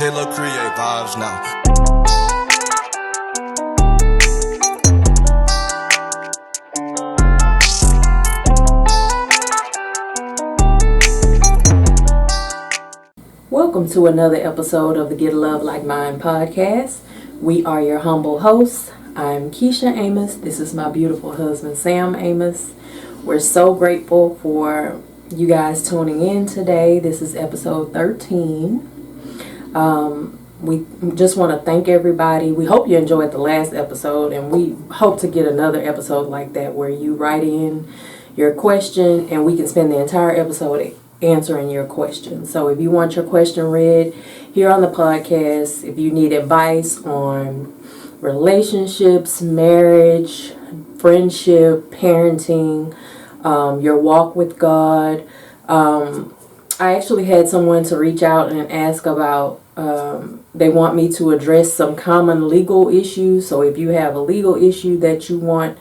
Killer create vibes now. Welcome to another episode of the Get Love Like Mine podcast. We are your humble hosts. I'm Kesha Amos. This is my beautiful husband, Sam Amos. We're so grateful for you guys tuning in today. This is episode 13. We just want to thank everybody. We hope you enjoyed the last episode, and we hope to get another episode like that where you write in your question and we can spend the entire episode answering your question. So if you want your question read here on the podcast, if you need advice on relationships, marriage, friendship, parenting, your walk with God, I actually had someone to reach out and ask about, they want me to address some common legal issues. So if you have a legal issue that you want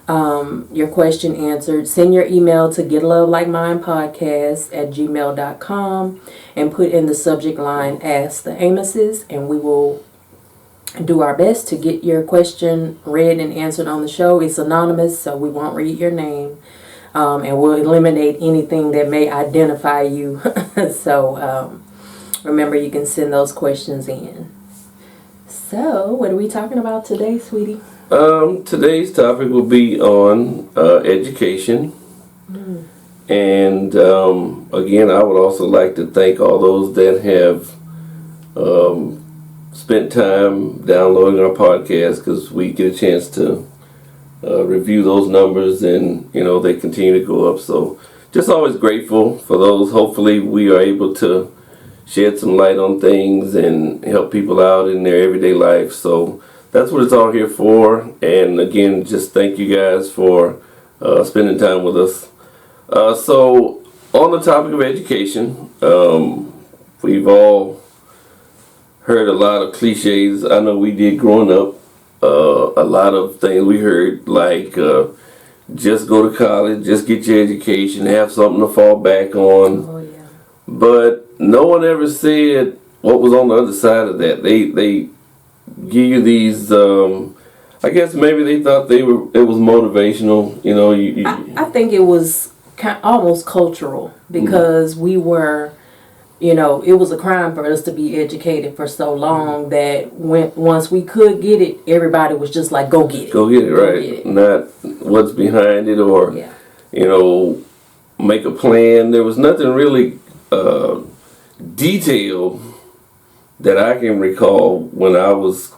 your question answered, send your email to getlovelikemindepodcast@gmail.com and put in the subject line Ask the Amoses, and we will do our best to get your question read and answered on the show. It's anonymous, so we won't read your name, and we'll eliminate anything that may identify you. So remember, you can send those questions in. So what are we talking about today, sweetie? Today's topic will be on education. And again, I would also like to thank all those that have spent time downloading our podcast, because we get a chance to review those numbers, and they continue to go up. So just always grateful for those. Hopefully we are able to shed some light on things and help people out in their everyday life. So that's what it's all here for. And again, just thank you guys for spending time with us. So on the topic of education, we've all heard a lot of cliches. I know we did growing up. A lot of things we heard, like just go to college, just get your education, have something to fall back on. Oh, yeah. But no one ever said what was on the other side of that. They give you these, I guess maybe they thought it was motivational. I think it was almost cultural, because we were, it was a crime for us to be educated for so long that once we could get it, everybody was just like, go get it. Go get it, right. Get it. Not what's behind it, or, make a plan. There was nothing really detailed that I can recall when I was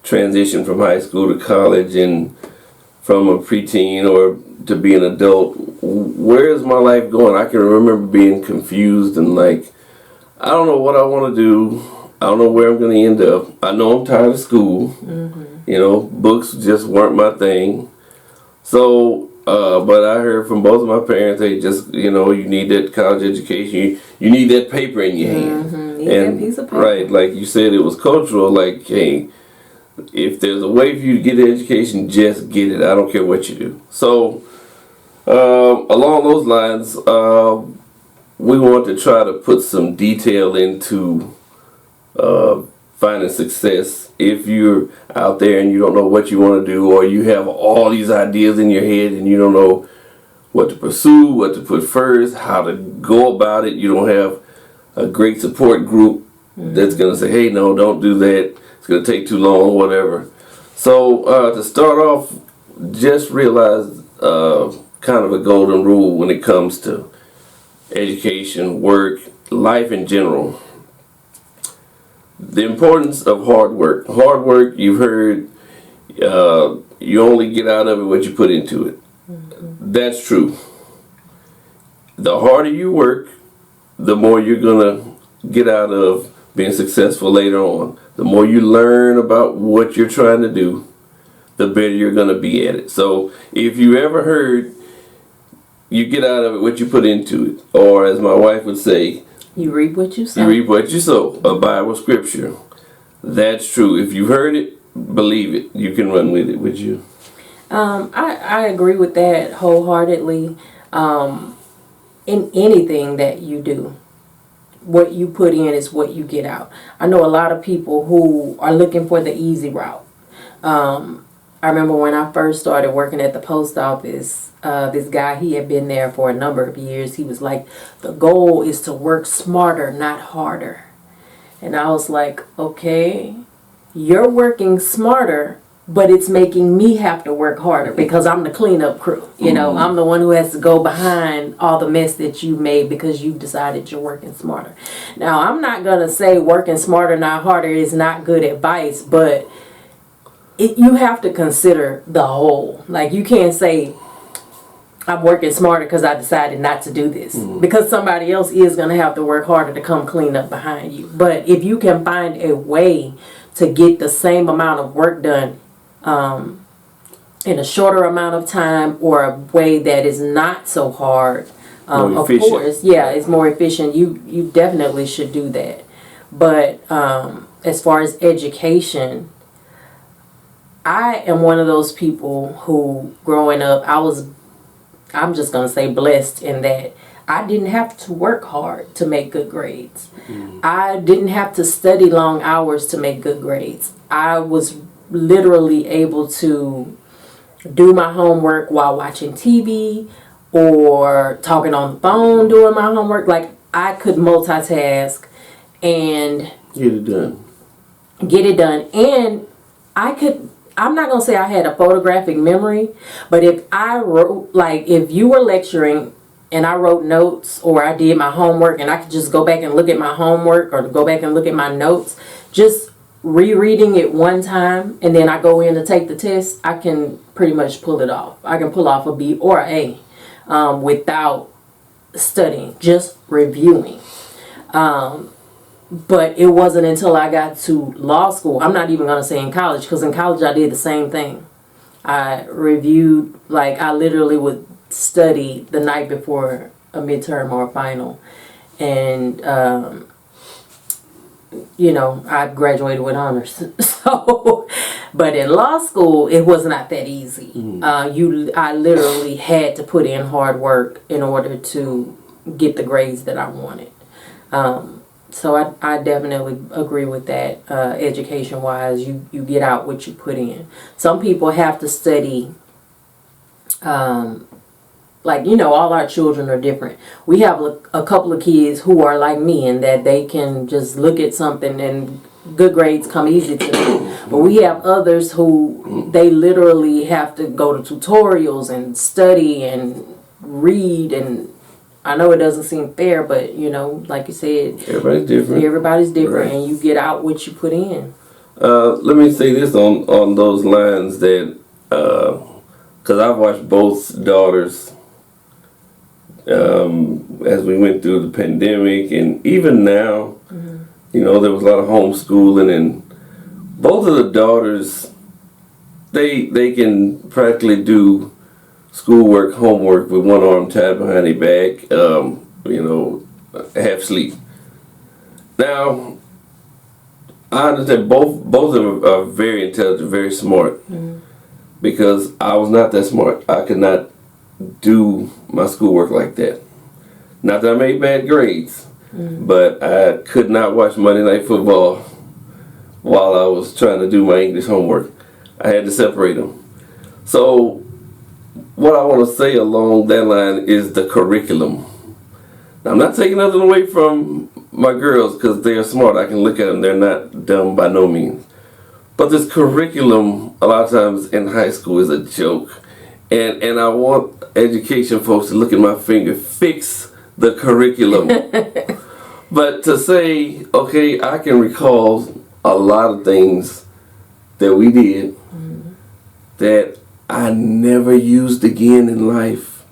transitioned from high school to college, and from a preteen or to be an adult. Where is my life going? I can remember being confused and like, I don't know what I want to do. I don't know where I'm going to end up. I know I'm tired of school. Books just weren't my thing. So, but I heard from both of my parents, they just, you need that college education. You need that paper in your hand. Need that piece of paper. Right, like you said, it was cultural. Like, hey, if there's a way for you to get an education, just get it. I don't care what you do. So, along those lines, we want to try to put some detail into finding success. If you're out there and you don't know what you want to do, or you have all these ideas in your head and you don't know what to pursue, what to put first, how to go about it, you don't have a great support group that's going to say, hey, no, don't do that. It's going to take too long, whatever. So to start off, just realize kind of a golden rule when it comes to education, work, life in general. The importance of hard work. Hard work, you've heard, you only get out of it what you put into it. That's true. The harder you work, the more you're going to get out of being successful later on. The more you learn about what you're trying to do, the better you're going to be at it. So if you ever heard, you get out of it what you put into it, or as my wife would say, you reap what you sow. You reap what you sow. A Bible scripture. That's true. If you've heard it, believe it. You can run with it, would you? I agree with that wholeheartedly. In anything that you do, what you put in is what you get out. I know a lot of people who are looking for the easy route. I remember when I first started working at the post office, this guy, he had been there for a number of years. He was like, the goal is to work smarter, not harder. And I was like, okay, you're working smarter, but it's making me have to work harder because I'm the cleanup crew. You know, I'm the one who has to go behind all the mess that you made because you decided you're working smarter. Now, I'm not going to say working smarter, not harder is not good advice, but you have to consider the whole. Like, you can't say, I'm working smarter because I decided not to do this. Because somebody else is going to have to work harder to come clean up behind you. But if you can find a way to get the same amount of work done in a shorter amount of time, or a way that is not so hard, of course, yeah, it's more efficient. You definitely should do that. But as far as education, I am one of those people who, growing up, I'm just going to say blessed in that I didn't have to work hard to make good grades. I didn't have to study long hours to make good grades. I was literally able to do my homework while watching TV or talking on the phone doing my homework. Like, I could multitask and get it done. And I'm not going to say I had a photographic memory, but if I wrote, like, if you were lecturing and I wrote notes, or I did my homework and I could just go back and look at my homework or go back and look at my notes, just rereading it one time and then I go in to take the test, I can pretty much pull it off. I can pull off a B or A without studying, just reviewing. But it wasn't until I got to law school, I'm not even going to say in college, because in college I did the same thing. I reviewed, like, I literally would study the night before a midterm or a final. And, you know, I graduated with honors. So, but in law school, it was not that easy. I literally had to put in hard work in order to get the grades that I wanted. So I definitely agree with that. Education-wise, you get out what you put in. Some people have to study, like, you know, all our children are different. We have a couple of kids who are like me in that they can just look at something and good grades come easy to them. But we have others who they literally have to go to tutorials and study and read, and I know it doesn't seem fair, but, you know, like you said, everybody's different, right. And you get out what you put in. Let me say this on those lines that, because I've watched both daughters as we went through the pandemic, and even now, you know, there was a lot of homeschooling, and both of the daughters, they can practically do schoolwork, homework with one arm tied behind their back, you know, half sleep. Now, I understand both of them are very intelligent, very smart, because I was not that smart. I could not do my schoolwork like that. Not that I made bad grades, but I could not watch Monday Night Football while I was trying to do my English homework. I had to separate them. So what I want to say along that line is the curriculum. Now, I'm not taking nothing away from my girls because they are smart. I can look at them. They're not dumb by no means. But this curriculum, a lot of times in high school, is a joke. And I want education folks to look at my finger, fix the curriculum. But to say, okay, I can recall a lot of things that we did that I never used again in life.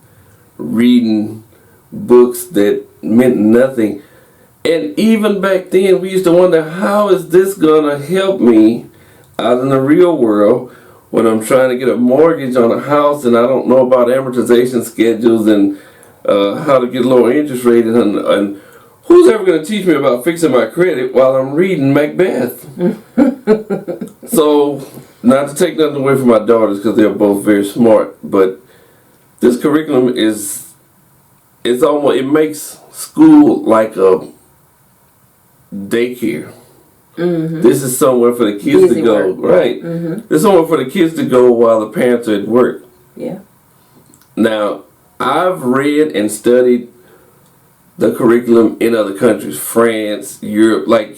Reading books that meant nothing. And even back then, we used to wonder, how is this going to help me out in the real world when I'm trying to get a mortgage on a house and I don't know about amortization schedules and how to get a lower interest rate, and who's ever going to teach me about fixing my credit while I'm reading Macbeth? So, not to take nothing away from my daughters because they're both very smart, but this curriculum it's almost, it makes school like a daycare. This is somewhere for the kids Busy to go. work. Right. This is somewhere for the kids to go while the parents are at work. Yeah. Now, I've read and studied the curriculum in other countries, France, Europe, like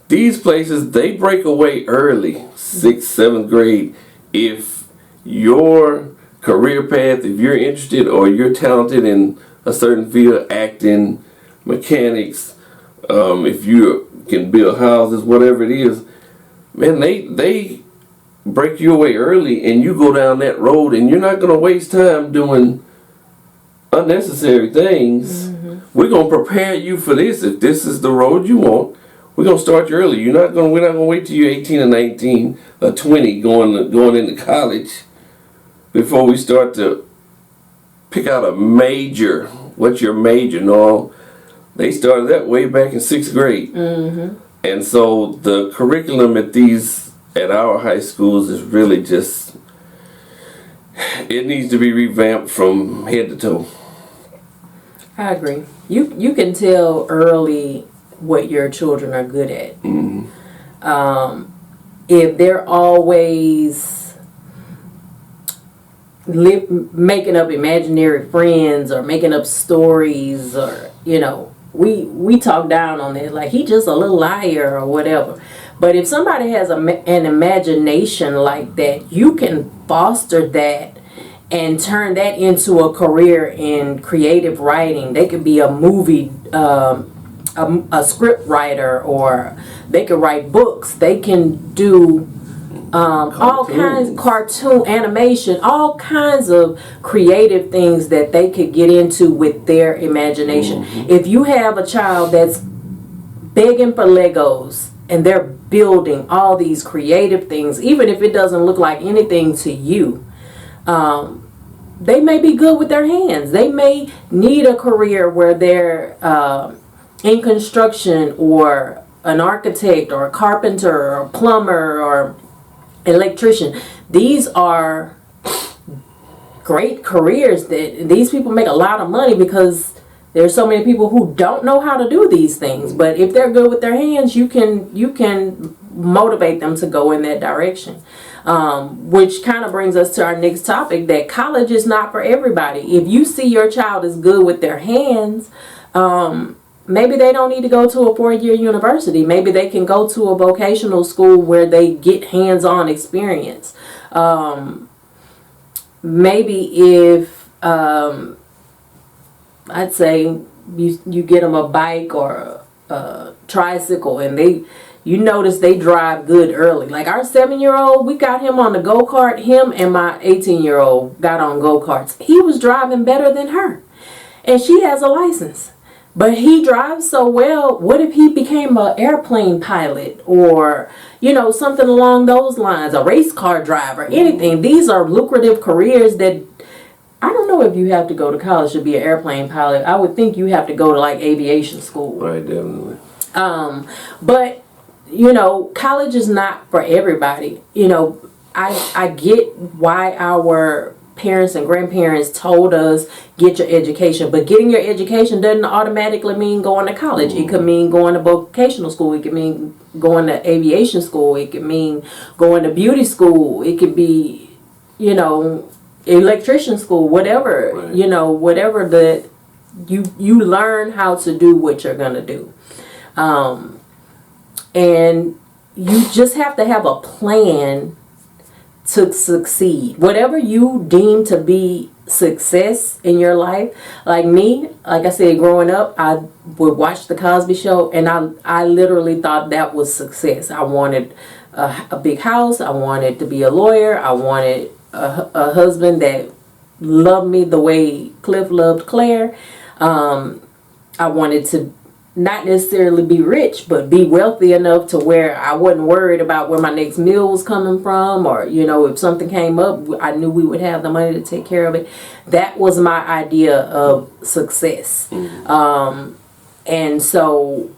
these places, they break away early, 6th, 7th grade. If your career path, if you're interested or you're talented in a certain field, acting, mechanics, if you can build houses, whatever it is, man, they break you away early and you go down that road and you're not going to waste time doing unnecessary things. We're going to prepare you for this. If this is the road you want, we're going to start you early. We're not going to wait till you're 18 or 19 or 20 going into college before we start to pick out a major. What's your major? No, they started that way back in 6th grade. And so the curriculum at our high schools is really just, it needs to be revamped from head to toe. I agree. You can tell early what your children are good at. If they're always making up imaginary friends or making up stories, or we talk down on it like he just a little liar or whatever. But if somebody has an imagination like that, you can foster that and turn that into a career in creative writing. They could be a movie, a script writer, or they could write books. They can do all kinds, cartoon animation, all kinds of creative things that they could get into with their imagination. If you have a child that's begging for Legos and they're building all these creative things, even if it doesn't look like anything to you, they may be good with their hands. They may need a career where they're in construction, or an architect, or a carpenter, or a plumber, or electrician. These are great careers that these people make a lot of money because there's so many people who don't know how to do these things. But if they're good with their hands, you can motivate them to go in that direction. Which kind of brings us to our next topic, that college is not for everybody. If you see your child is good with their hands, maybe they don't need to go to a 4-year university. Maybe they can go to a vocational school where they get hands-on experience. Maybe if I'd say you get them a bike or a tricycle, and you notice they drive good early. Like our 7-year-old, we got him on the go-kart. Him and my 18-year-old got on go-karts. He was driving better than her, and she has a license. But he drives so well. What if he became an airplane pilot, or something along those lines, a race car driver, anything? These are lucrative careers that I don't know if you have to go to college to be an airplane pilot. I would think you have to go to like aviation school. Right, definitely. But college is not for everybody. I get why our parents and grandparents told us get your education, but getting your education doesn't automatically mean going to college. It could mean going to vocational school. It could mean going to aviation school. It could mean going to beauty school. It could be electrician school, whatever. Right. Whatever that you learn how to do what you're gonna do, and you just have to have a plan to succeed. Whatever you deem to be success in your life. Like me, like I said, growing up, I would watch the Cosby Show, and I literally thought that was success. I wanted a big house. I wanted to be a lawyer. I wanted a husband that loved me the way Cliff loved Claire. I wanted to not necessarily be rich, but be wealthy enough to where I wasn't worried about where my next meal was coming from, or if something came up, I knew we would have the money to take care of it. That was my idea of success. And so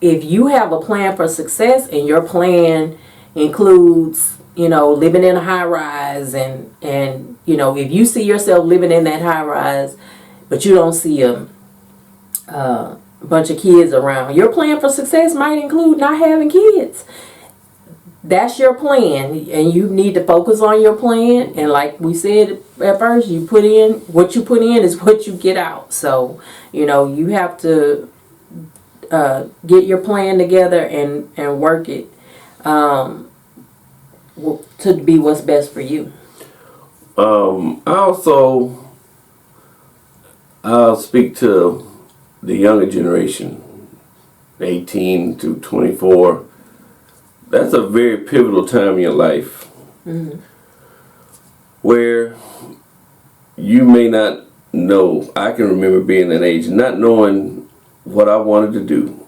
if you have a plan for success, and your plan includes living in a high rise, and if you see yourself living in that high rise, but you don't see a bunch of kids around. Your plan for success might include not having kids. That's your plan, and you need to focus on your plan. And like we said at first, you put in what you put in is what you get out. So, you know, you have to get your plan together and work it to be what's best for you. I'll speak to the younger generation, 18 to 24. That's a very pivotal time in your life where you may not know. I can remember being that age, not knowing what I wanted to do.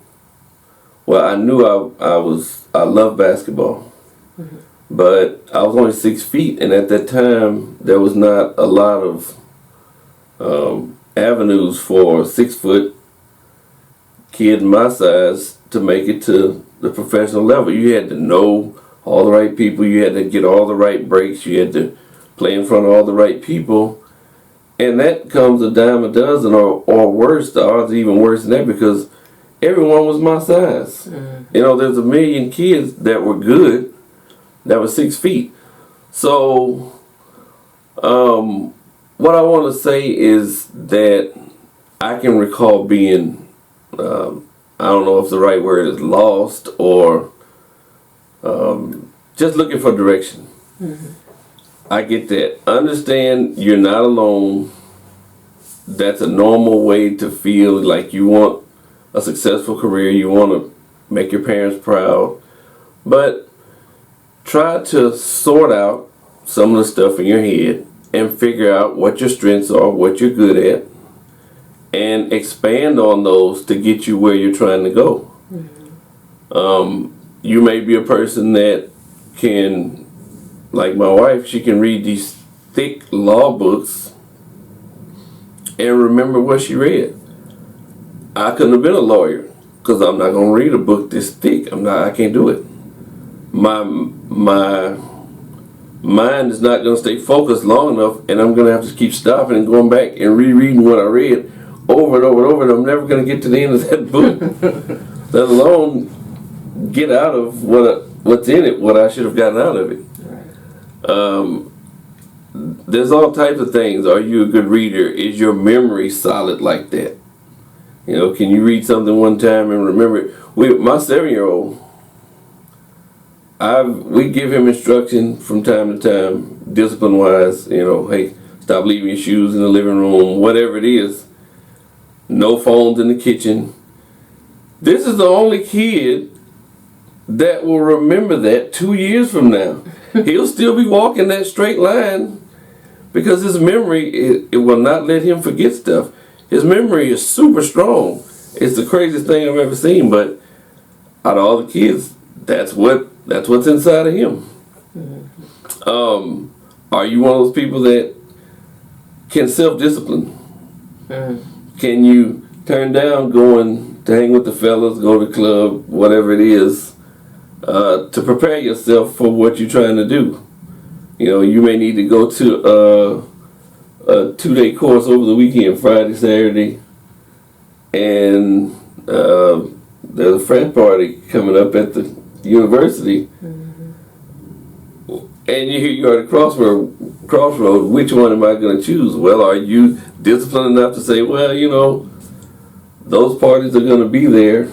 Well, I knew I loved basketball, but I was only 6 feet, and at that time there was not a lot of avenues for a 6-foot kid my size to make it to the professional level. You had to know all the right people. You had to get all the right breaks. You had to play in front of all the right people. And that comes a dime a dozen or worse. The odds are even worse than that because everyone was my size. You know, there's a million kids that were good that were 6 feet. So, what I want to say is that I can recall being I don't know if the right word is lost or just looking for direction. I get that. Understand you're not alone. That's a normal way to feel like you want a successful career. You want to make your parents proud. But try to sort out some of the stuff in your head and figure out what your strengths are, what you're good at, and expand on those to get you where you're trying to go. You may be a person that can, like my wife, she can read these thick law books and remember what she read. I couldn't have been a lawyer because I'm not going to read a book this thick. I can't do it. My mind is not going to stay focused long enough, and I'm going to have to keep stopping and going back and rereading what I read over and over and over, and I'm never going to get to the end of that book, let alone get out of what's in it, what I should have gotten out of it. There's all types of things. Are you a good reader? Is your memory solid like that? You know, can you read something one time and remember it? My 7-year-old, we give him instruction from time to time, discipline-wise. You know, hey, stop leaving your shoes in the living room, whatever it is. No phones in the kitchen. This is the only kid that will remember that 2 years from now. He'll still be walking that straight line because his memory, it will not let him forget stuff. His memory is super strong. It's the craziest thing I've ever seen, but out of all the kids, that's what's inside of him. Are you one of those people that can self-discipline? Can you turn down going to hang with the fellas, go to the club, whatever it is, to prepare yourself for what you're trying to do? You know, you may need to go to a 2-day course over the weekend, Friday, Saturday, and there's a frat party coming up at the university, and you're at a crossroad. Which one am I going to choose? Well, are you disciplined enough to say, well, you know, those parties are going to be there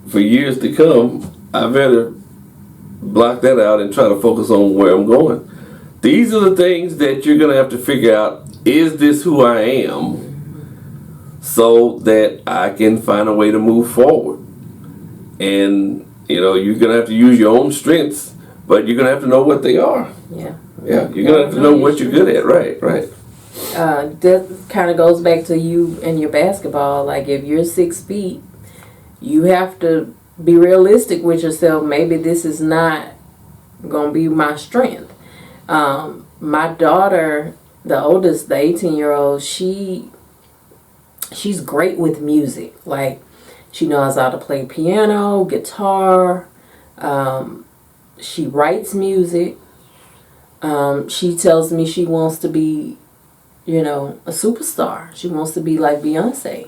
for years to come. I better block that out and try to focus on where I'm going. These are the things that you're going to have to figure out. Is this who I am? So that I can find a way to move forward. And, you know, you're going to have to use your own strengths, but you're going to have to know what they are. Yeah, you're going to have to know what you're good at. Right. That kind of goes back to you and your basketball. Like, if you're 6 feet, you have to be realistic with yourself. Maybe this is not going to be my strength. My daughter, the oldest, the 18-year-old, she's great with music. Like, she knows how to play piano, guitar. She writes music. She tells me she wants to be, you know, a superstar. She wants to be like Beyonce.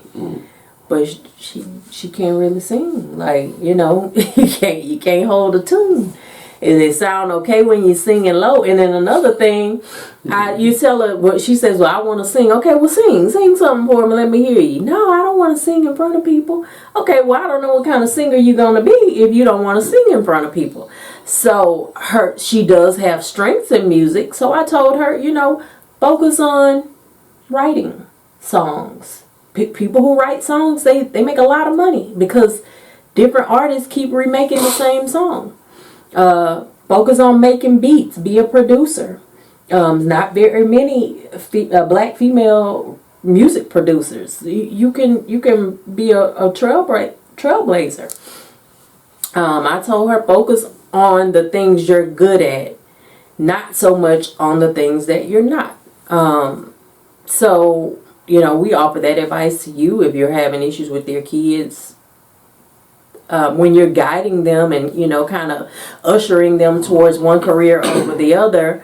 but she can't really sing. Like, you can't hold a tune. And it sound okay when you're singing low. And then another thing, you tell her, well, she says, well, I want to sing. Okay, well, sing something for me. Let me hear you. No, I don't want to sing in front of people. Okay, well, I don't know what kind of singer you're going to be if you don't want to sing in front of people. So she does have strengths in music. So I told her, focus on writing songs. People who write songs, they make a lot of money because different artists keep remaking the same song. Focus on making beats. Be a producer. Not very many black female music producers. You can be a trailblazer. I told her focus on the things you're good at, not so much on the things that you're not. So we offer that advice to you if you're having issues with your kids. When you're guiding them and, kind of ushering them towards one career over the other,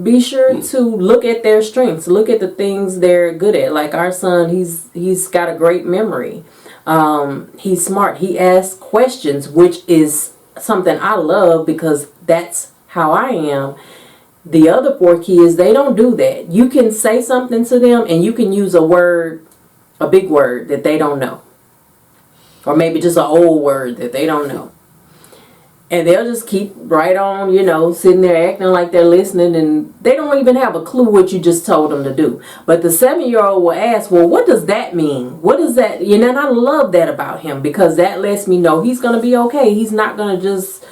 be sure to look at their strengths. Look at the things they're good at. Like our son, he's got a great memory. He's smart. He asks questions, which is something I love because that's how I am. The other 4 kids, they don't do that. You can say something to them and you can use a big word that they don't know. Or maybe just an old word that they don't know. And they'll just keep right on, sitting there acting like they're listening. And they don't even have a clue what you just told them to do. But the 7-year-old will ask, well, what does that mean? What is that? And I love that about him because that lets me know he's going to be okay. He's not going to just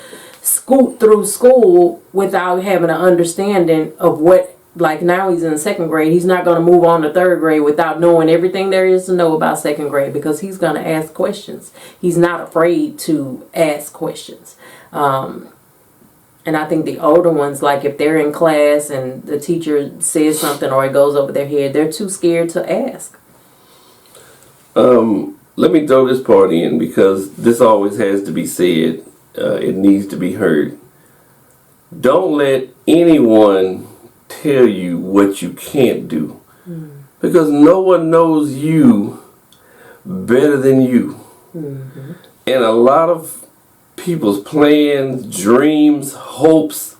scoot through school without having an understanding of what, like now he's in 2nd grade. He's not going to move on to 3rd grade without knowing everything there is to know about 2nd grade because he's going to ask questions. He's not afraid to ask questions. And I think the older ones, like if they're in class and the teacher says something or it goes over their head, they're too scared to ask. Let me throw this part in because this always has to be said. It needs to be heard. Don't let anyone tell you what you can't do because no one knows you better than you. Mm-hmm. And a lot of people's plans, dreams, hopes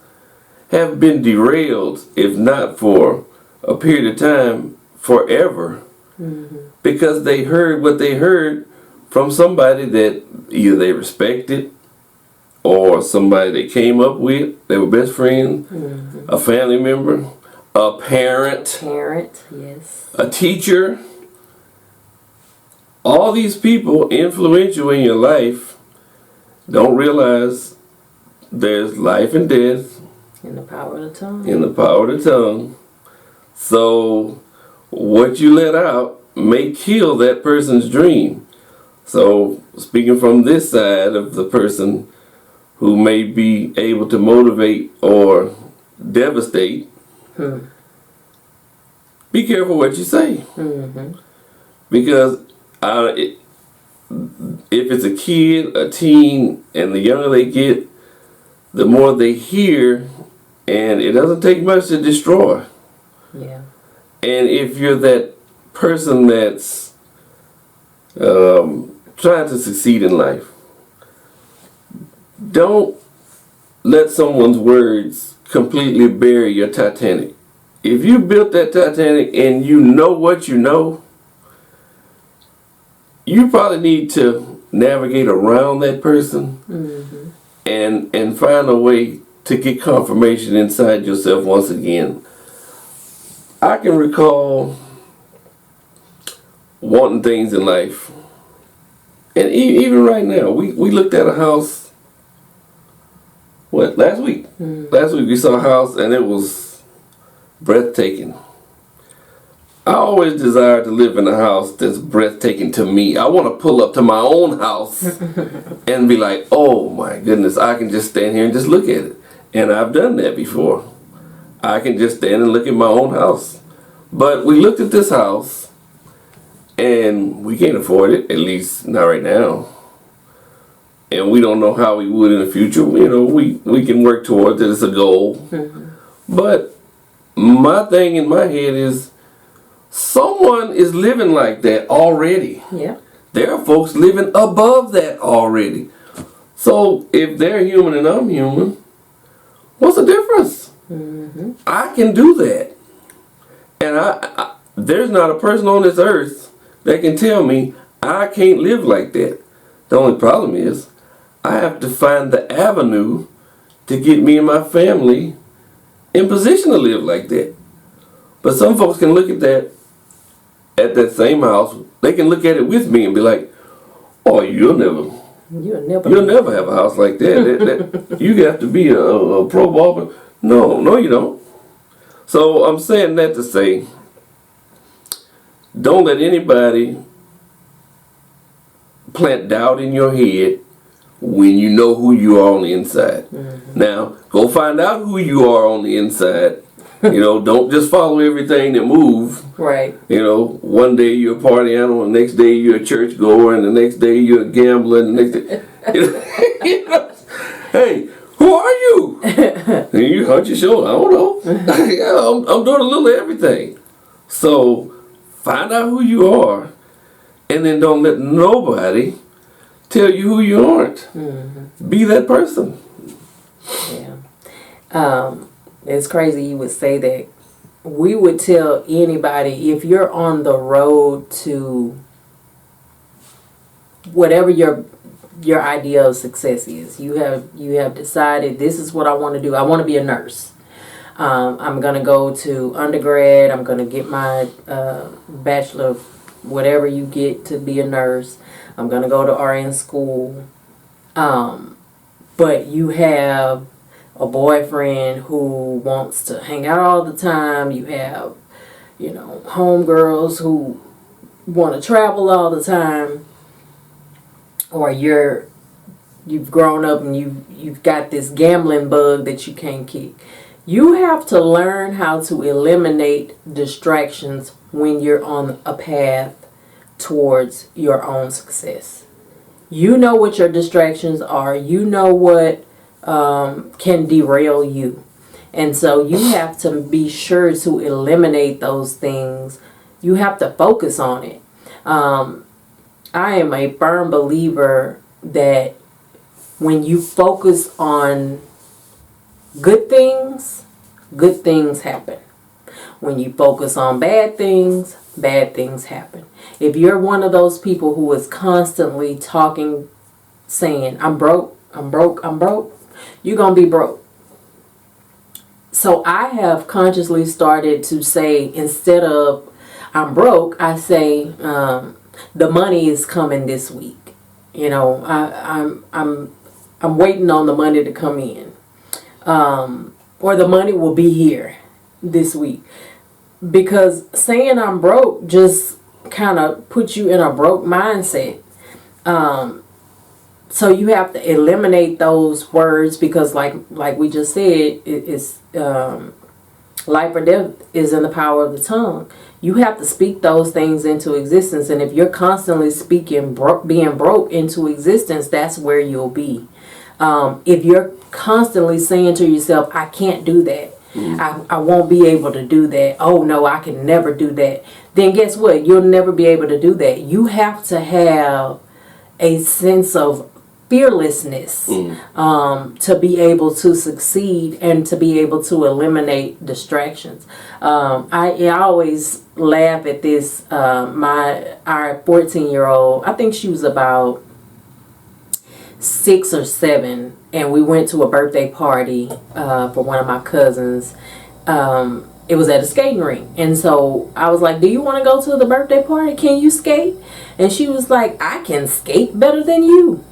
have been derailed, if not for a period of time, forever, because they heard what they heard from somebody that either they respected or somebody they came up with, they were best friends, a family member, a parent, yes, a teacher. All these people influential in your life don't realize there's life and death in the power of the tongue. In the power of the tongue. So what you let out may kill that person's dream. So speaking from this side of the person who may be able to motivate or devastate, be careful what you say. Because if it's a kid, a teen, and the younger they get, the more they hear, and it doesn't take much to destroy. Yeah. And if you're that person that's trying to succeed in life, don't let someone's words completely bury your Titanic. If you built that Titanic and you know what you know, you probably need to navigate around that person and find a way to get confirmation inside yourself once again. I can recall wanting things in life. And even right now, we looked at a house, last week? Last week we saw a house and it was breathtaking. I always desire to live in a house that's breathtaking to me. I want to pull up to my own house and be like, oh my goodness, I can just stand here and just look at it. And I've done that before. I can just stand and look at my own house. But we looked at this house and we can't afford it, at least not right now. And we don't know how we would in the future. You know, we can work towards it. It's a goal. But my thing in my head is, someone is living like that already. Yeah. There are folks living above that already. So if they're human and I'm human, what's the difference? I can do that. And I there's not a person on this earth that can tell me I can't live like that. The only problem is I have to find the avenue to get me and my family in position to live like that. But some folks can look at that same house, they can look at it with me and be like, oh, you'll never have a house like that. You have to be a pro ball. No, you don't. So I'm saying that to say, don't let anybody plant doubt in your head when you know who you are on the inside. Now, go find out who you are on the inside. Don't just follow everything that moves. Right. One day you're a party animal, the next day you're a church goer, and the next day you're a gambler, and the next day, hey, who are you? And you hunch your shoulder. I don't know. I'm doing a little of everything. So find out who you are, and then don't let nobody tell you who you aren't. Be that person. Yeah. It's crazy you would say that. We would tell anybody, if you're on the road to whatever your idea of success is, you have decided this is what I want to do. I want to be a nurse. I'm going to go to undergrad. I'm going to get my bachelor of whatever you get to be a nurse. I'm going to go to RN school. But you have a boyfriend who wants to hang out all the time. You have, homegirls who want to travel all the time. Or you've grown up and you've got this gambling bug that you can't kick. You have to learn how to eliminate distractions when you're on a path towards your own success. You know what your distractions are. You know what can derail you. And so you have to be sure to eliminate those things. You have to focus on it. I am a firm believer that when you focus on good things happen. When you focus on bad things happen. If you're one of those people who is constantly talking, saying, I'm broke, you're going to be broke. So I have consciously started to say, instead of I'm broke, I say the money is coming this week. I'm waiting on the money to come in, or the money will be here this week. Because saying I'm broke just kind of puts you in a broke mindset. So you have to eliminate those words, because like we just said, it's life or death is in the power of the tongue. You have to speak those things into existence. And if you're constantly speaking being broke into existence, that's where you'll be. If you're constantly saying to yourself, I can't do that. I won't be able to do that. Oh no, I can never do that. Then guess what? You'll never be able to do that. You have to have a sense of fearlessness to be able to succeed and to be able to eliminate distractions. I always laugh at this. Our 14-year-old, I think she was about 6 or 7, and we went to a birthday party for one of my cousins. It was at a skating rink, and so I was like, do you want to go to the birthday party? Can you skate? And she was like, I can skate better than you.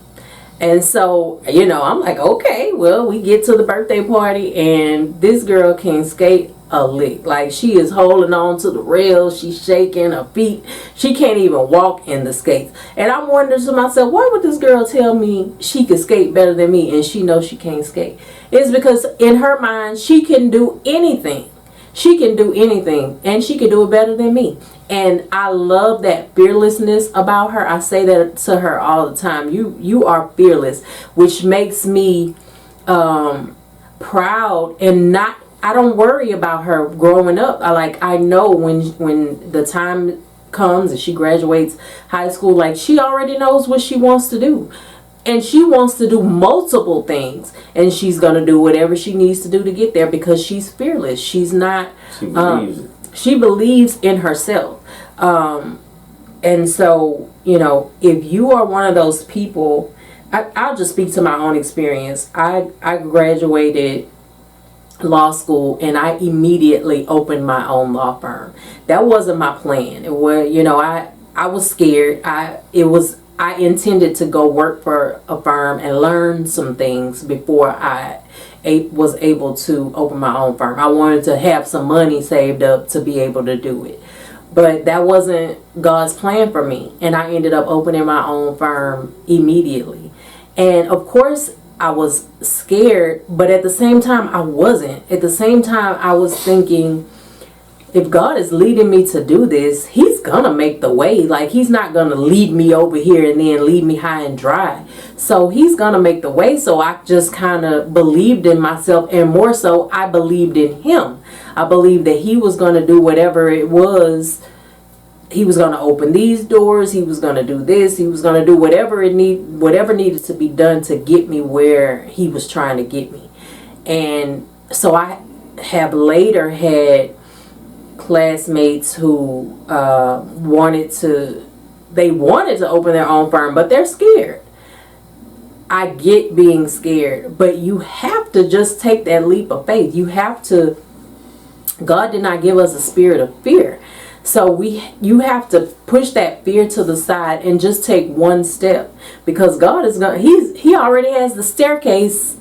And so, I'm like, okay, well, we get to the birthday party, and this girl can skate a lick. Like, she is holding on to the rails. She's shaking her feet. She can't even walk in the skates. And I'm wondering to myself, why would this girl tell me she could skate better than me and she knows she can't skate? It's because in her mind, she can do anything. She can do anything, and she can do it better than me. And I love that fearlessness about her. I say that to her all the time. You are fearless, which makes me proud, and I don't worry about her growing up. I know when the time comes and she graduates high school, like, she already knows what she wants to do. And she wants to do multiple things. And she's going to do whatever she needs to do to get there because she's fearless. She's not... She believes in herself. And so, you know, if you are one of those people... I'll just speak to my own experience. I graduated law school and I immediately opened my own law firm. That wasn't my plan. It was, you know, I was scared. I intended to go work for a firm and learn some things before I was able to open my own firm. I wanted to have some money saved up to be able to do it. But that wasn't God's plan for me. And I ended up opening my own firm immediately. And of course, I was scared, but at the same time, I wasn't. At the same time, I was thinking, if God is leading me to do this, He's going to make the way. Like, He's not going to lead me over here and then leave me high and dry. So He's going to make the way. So I just kind of believed in myself, and more so, I believed in Him. I believed that He was going to do whatever it was. He was going to open these doors. He was going to do this. He was going to do whatever needed to be done to get me where He was trying to get me. And so I have later had classmates who wanted to open their own firm, but they're scared. I get being scared, but you have to just take that leap of faith. God did not give us a spirit of fear. So you have to push that fear to the side and just take one step, because God is He already has the staircase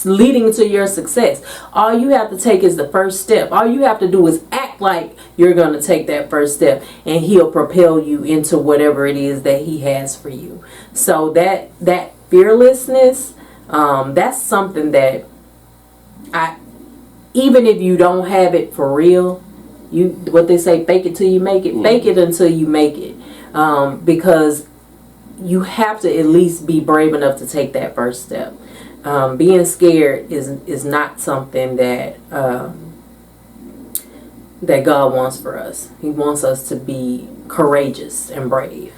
leading to your success. All you have to take is the first step. All you have to do is act like you're going to take that first step, and He'll propel you into whatever it is that He has for you. So that fearlessness, that's something that even if you don't have it for real, what they say, fake it till you make it. Fake it until you make it, because you have to at least be brave enough to take that first step. Being scared is not something that God wants for us. He wants us to be courageous and brave.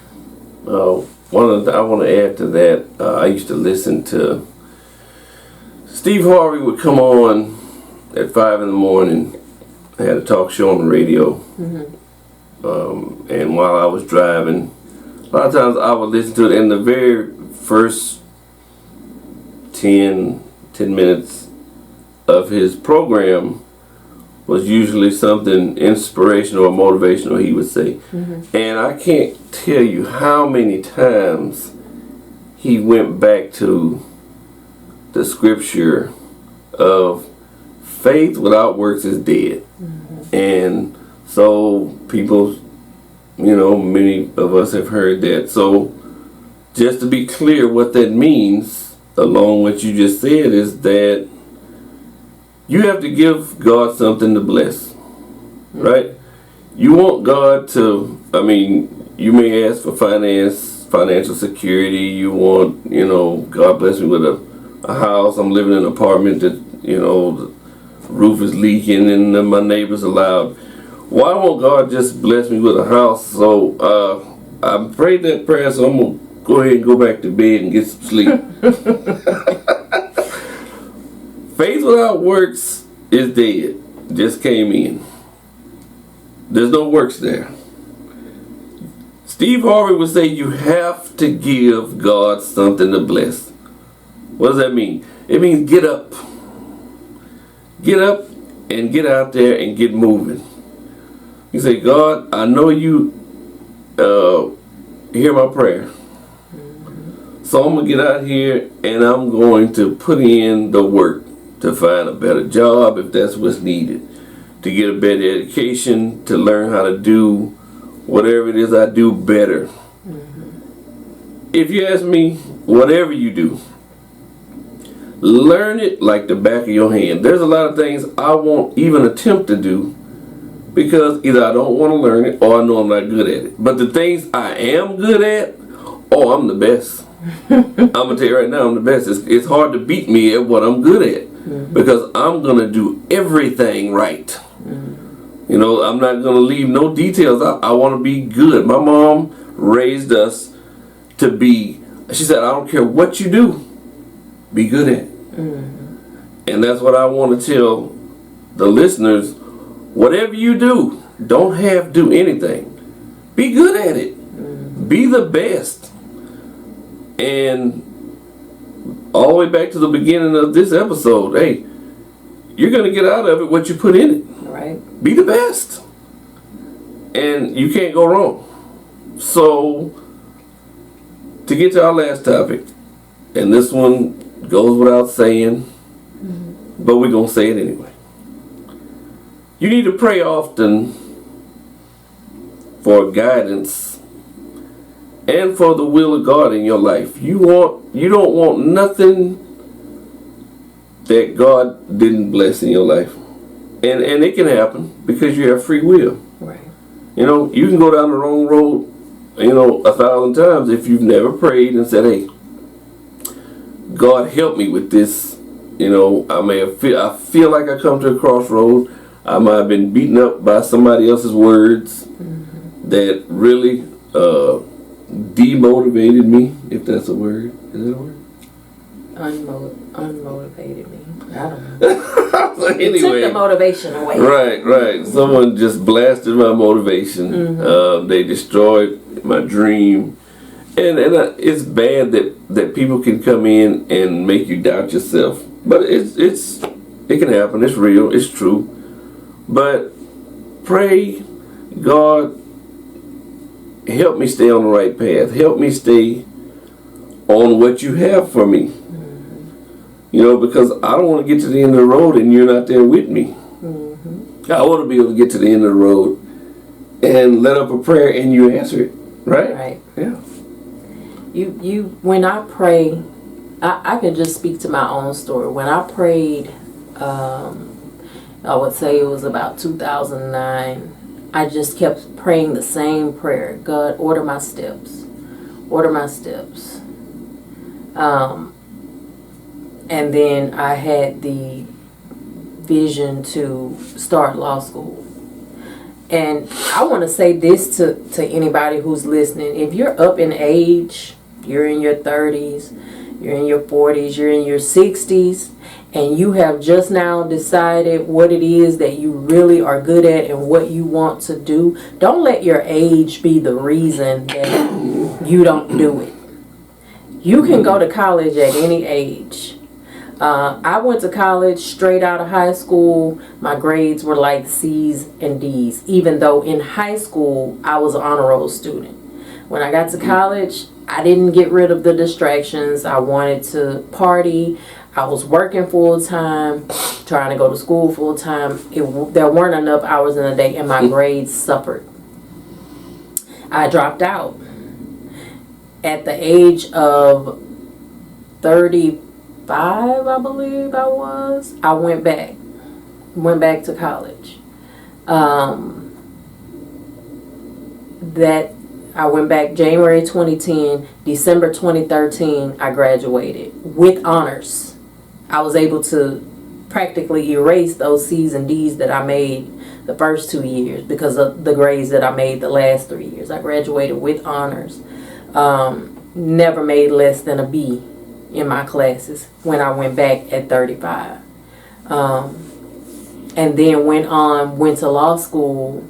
I want to add to that. I used to listen to Steve Harvey would come on at 5 in the morning. I had a talk show on the radio. And while I was driving, a lot of times I would listen to it, and the very first 10 minutes of his program was usually something inspirational or motivational, he would say. And I can't tell you how many times he went back to the scripture of faith without works is dead. And so people, you know, many of us have heard that. So just to be clear, what that means, along what you just said, is that you have to give God something to bless, right? You want God to, you may ask for financial security. You want, God bless me with a house. I'm living in an apartment that, the roof is leaking and my neighbors are loud. Why won't God just bless me with a house? So I prayed that prayer, so I'm going to go ahead and go back to bed and get some sleep. Faith without works is dead. Just came in. There's no works there. Steve Harvey would say you have to give God something to bless. What does that mean? It means get up. Get up and get out there and get moving. You say, God, I know you hear my prayer. So I'm going to get out here and I'm going to put in the work to find a better job if that's what's needed, to get a better education, to learn how to do whatever it is I do better. If you ask me, whatever you do, learn it like the back of your hand. There's a lot of things I won't even attempt to do because either I don't want to learn it or I know I'm not good at it. But the things I am good at, I'm the best. I'm going to tell you right now, I'm the best. It's hard to beat me at what I'm good at because I'm going to do everything right. You know, I'm not going to leave no details out. I want to be good. My mom raised us to be, she said, I don't care what you do, be good at it. And that's what I want to tell the listeners. Whatever you do, don't do anything. Be good at it. Be the best. And all the way back to the beginning of this episode, hey, you're going to get out of it what you put in it. Right. Be the best. And you can't go wrong. So, to get to our last topic, and this one goes without saying, but we're going to say it anyway. You need to pray often for guidance and for the will of God in your life. You don't want nothing that God didn't bless in your life. And it can happen because you have free will. Right. You know, you can go down the wrong road, 1,000 times if you've never prayed and said, hey, God help me with this. I feel like I come to a crossroad. I might have been beaten up by somebody else's words that really demotivated me, if that's a word. Is that a word? Unmotivated me. I don't know. So anyway, it took the motivation away. Right. Someone just blasted my motivation. They destroyed my dream. And it's bad that people can come in and make you doubt yourself. But it can happen. It's real. It's true. But pray, God, help me stay on the right path. Help me stay on what you have for me. Because I don't want to get to the end of the road and you're not there with me. I want to be able to get to the end of the road and let up a prayer and you answer it. Right? Right. Yeah. When I pray, I can just speak to my own story. When I prayed, I would say it was about 2009. I just kept praying the same prayer. God, order my steps. Order my steps. And then I had the vision to start law school. And I want to say this to anybody who's listening. If you're up in age, you're in your 30s, you're in your 40s, you're in your 60s, and you have just now decided what it is that you really are good at and what you want to do, don't let your age be the reason that you don't do it. You can go to college at any age. I went to college straight out of high school. My grades were like C's and D's, even though in high school I was an honor roll student. When I got to college, I didn't get rid of the distractions. I wanted to party. I was working full time, trying to go to school full time. There weren't enough hours in a day, and my grades suffered. I dropped out. At the age of 35, I believe I was, I went back to college. I went back January 2010, December 2013, I graduated with honors. I was able to practically erase those C's and D's that I made the first 2 years because of the grades that I made the last 3 years. I graduated with honors. Never made less than a B in my classes when I went back at 35. And then went to law school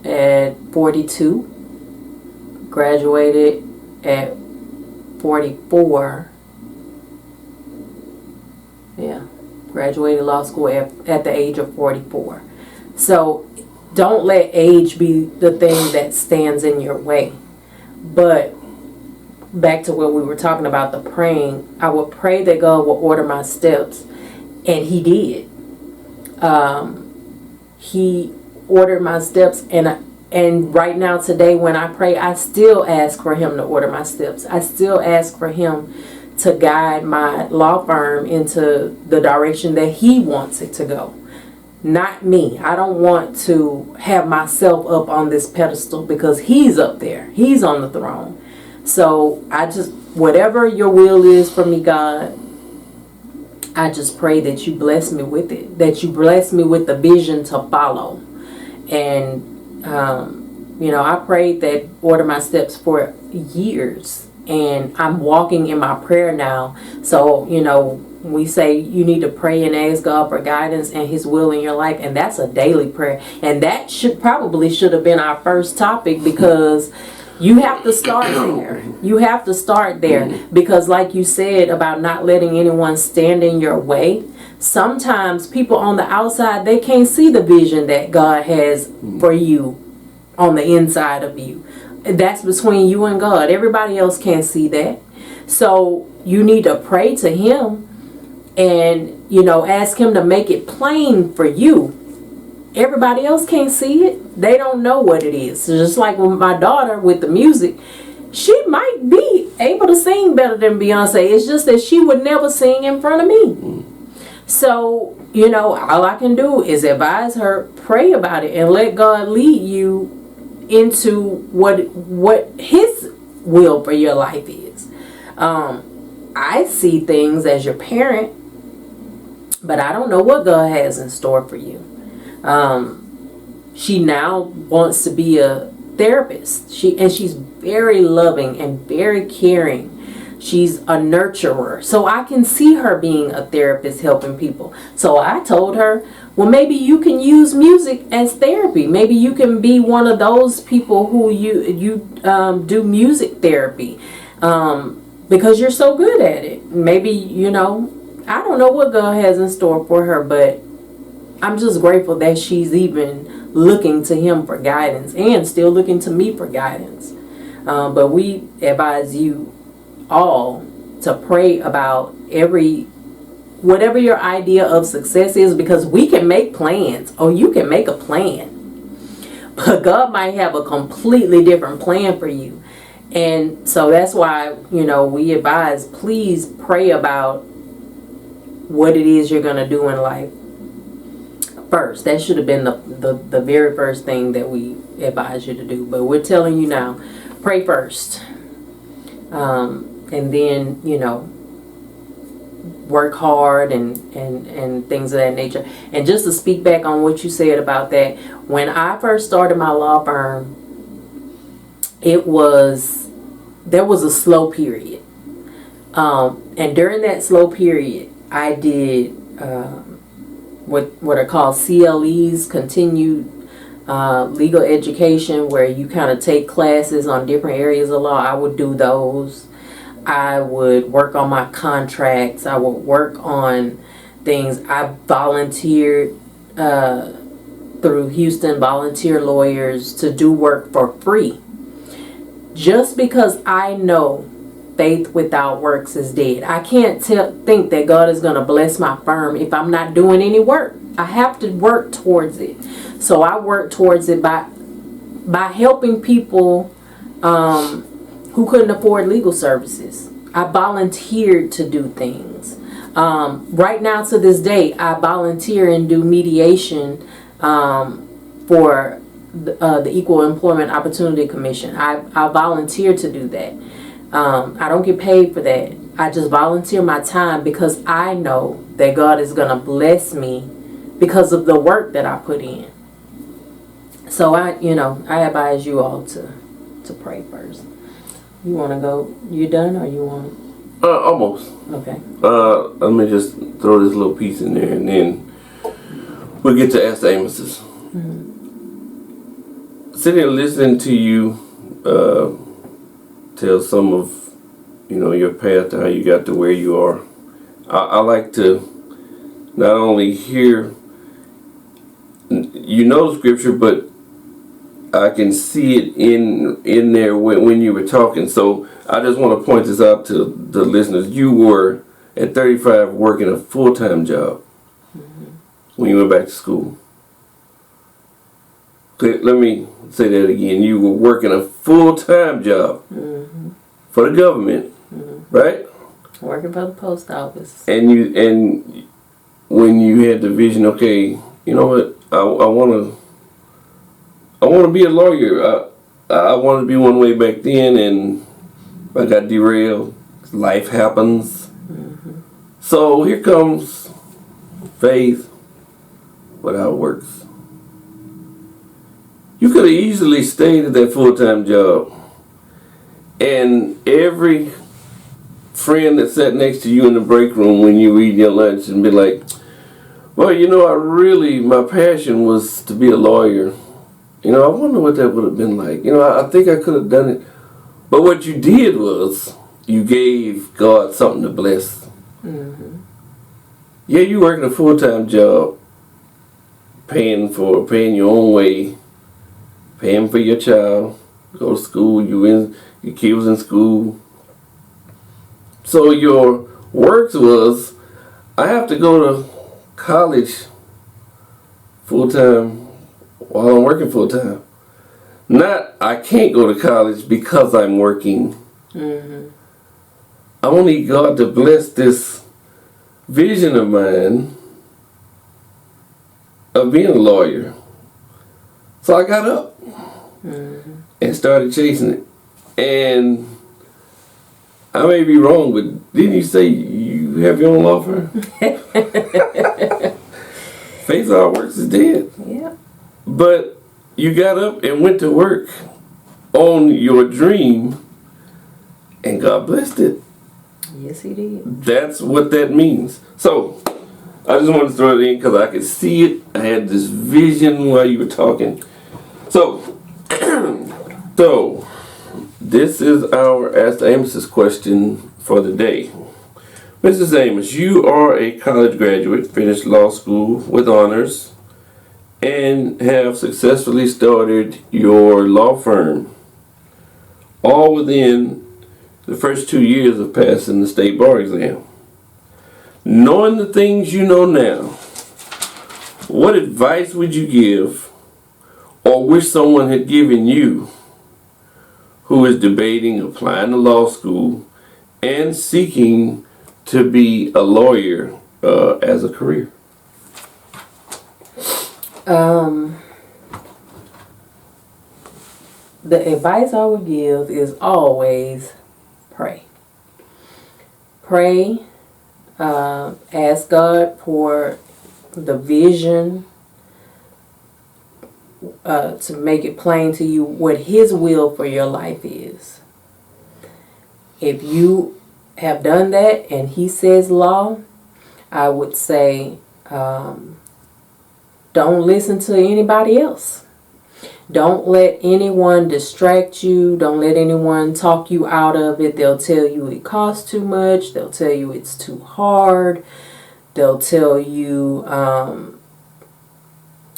at 42, graduated at 44. Yeah, graduated law school at the age of 44. So don't let age be the thing that stands in your way. But back to what we were talking about, the praying, I would pray that God will order my steps, and He did. He ordered my steps, and right now today when I pray, I still ask for Him to order my steps. I still ask for Him to guide my law firm into the direction that He wants it to go. Not me. I don't want to have myself up on this pedestal because He's up there. He's on the throne. So whatever your will is for me, God, I just pray that you bless me with it, that you bless me with the vision to follow. And, I prayed that, order my steps for years, and I'm walking in my prayer now. So, we say you need to pray and ask God for guidance and His will in your life, and that's a daily prayer. And that should have been our first topic, because you have to start there. You have to start there, because like you said about not letting anyone stand in your way, sometimes people on the outside, they can't see the vision that God has for you on the inside of you. That's between you and God. Everybody else can't see that. So you need to pray to Him and, ask Him to make it plain for you. Everybody else can't see it. They don't know what it is. So just like with my daughter with the music, she might be able to sing better than Beyonce. It's just that she would never sing in front of me. So, all I can do is advise her, pray about it, and let God lead you into what His will for your life is. I see things as your parent, but I don't know what God has in store for you. She now wants to be a therapist. She's very loving and very caring. She's a nurturer. So I can see her being a therapist, helping people. So I told her, well, maybe you can use music as therapy. Maybe you can be one of those people who you do music therapy, because you're so good at it. Maybe, I don't know what God has in store for her, but I'm just grateful that she's even looking to Him for guidance and still looking to me for guidance. But we advise you all to pray about whatever your idea of success is, because we can make plans, or you can make a plan, but God might have a completely different plan for you. And so that's why, we advise, please pray about what it is you're going to do in life first. That should have been the very first thing that we advise you to do. But we're telling you now, pray first. And then, work hard and things of that nature. And just to speak back on what you said about that, when I first started my law firm, there was a slow period. And during that slow period, I did what are called CLEs, continued legal education, where you kind of take classes on different areas of law. I would do those. I would work on my contracts. I would work on things. I volunteered through Houston Volunteer Lawyers to do work for free. Just because I know faith without works is dead. I can't think that God is going to bless my firm if I'm not doing any work. I have to work towards it. So I work towards it by helping people who couldn't afford legal services. I volunteered to do things. Right now, to this day, I volunteer and do mediation for the Equal Employment Opportunity Commission. I volunteer to do that. I don't get paid for that. I just volunteer my time because I know that God is going to bless me because of the work that I put in. So I advise you all to pray first. You want to go? You done, or you want? Almost. Okay. Let me just throw this little piece in there, and then we'll get to Ask the Amoses. Sitting and listening to you tell some of your path to how you got to where you are. I like to not only hear the scripture, but I can see it in there when you were talking. So I just want to point this out to the listeners. You were at 35 working a full-time job when you went back to school. Let me say that again. You were working a full-time job for the government, right? Working for the post office. And when you had the vision, okay, you know what? I want to be a lawyer. I wanted to be one way back then, and I got derailed. Life happens. So here comes faith without works. You could have easily stayed at that full-time job, and every friend that sat next to you in the break room when you were eating your lunch and be like, well, my passion was to be a lawyer. I wonder what that would have been like. I think I could have done it. But what you did was you gave God something to bless. Mm-hmm. Yeah, you working a full-time job, paying your own way, paying for your child, go to school, your kid was in school. So your works was, I have to go to college full-time while I'm working full-time. Not, I can't go to college because I'm working. Mm-hmm. I need God to bless this vision of mine of being a lawyer. So I got up and started chasing it. And I may be wrong, but didn't you say you have your own law firm? Faith without works is dead. Yeah. But you got up and went to work on your dream, and God blessed it. Yes, He did. That's what that means. So, I just wanted to throw it in because I could see it. I had this vision while you were talking. So, this is our Ask Amos's question for the day. Mrs. Amos, you are a college graduate, finished law school with honors, and have successfully started your law firm, all within the first 2 years of passing the state bar exam. Knowing the things you know now, what advice would you give or wish someone had given you who is debating applying to law school and seeking to be a lawyer as a career? The advice I would give is always pray. Pray. Ask God for the vision, to make it plain to you what His will for your life is. If you have done that and He says law, I would say don't listen to anybody else. Don't let anyone distract you. Don't let anyone talk you out of it. They'll tell you it costs too much. They'll tell you it's too hard. They'll tell you,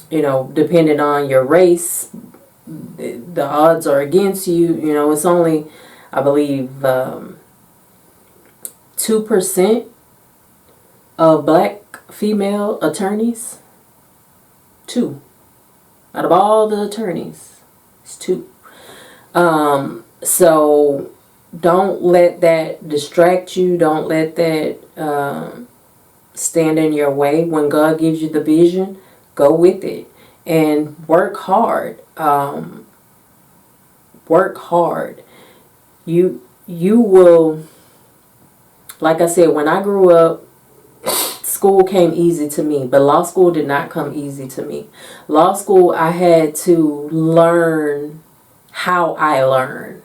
depending on your race, the odds are against you. It's only, I believe, 2% of black female attorneys. 2. Out of all the attorneys, it's 2. So don't let that distract you. Don't let that stand in your way. When God gives you the vision, go with it and work hard. Work hard. You will, like I said, when I grew up, school came easy to me, but law school did not come easy to me. Law school, I had to learn how I learn.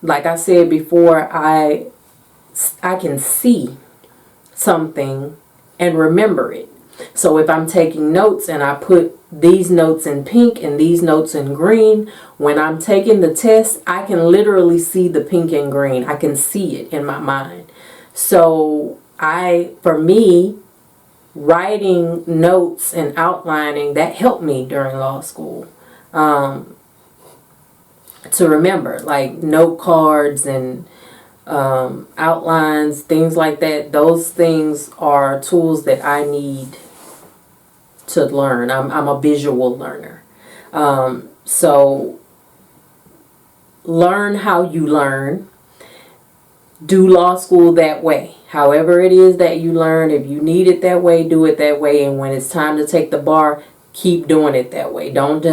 Like I said before, I can see something and remember it. So if I'm taking notes and I put these notes in pink and these notes in green, when I'm taking the test, I can literally see the pink and green. I can see it in my mind. So for me, writing notes and outlining, that helped me during law school. To remember, like note cards and outlines, things like that. Those things are tools that I need to learn. I'm a visual learner. So learn how you learn. Do law school that way. However it is that you learn, if you need it that way, do it that way. And when it's time to take the bar, keep doing it that way. Don't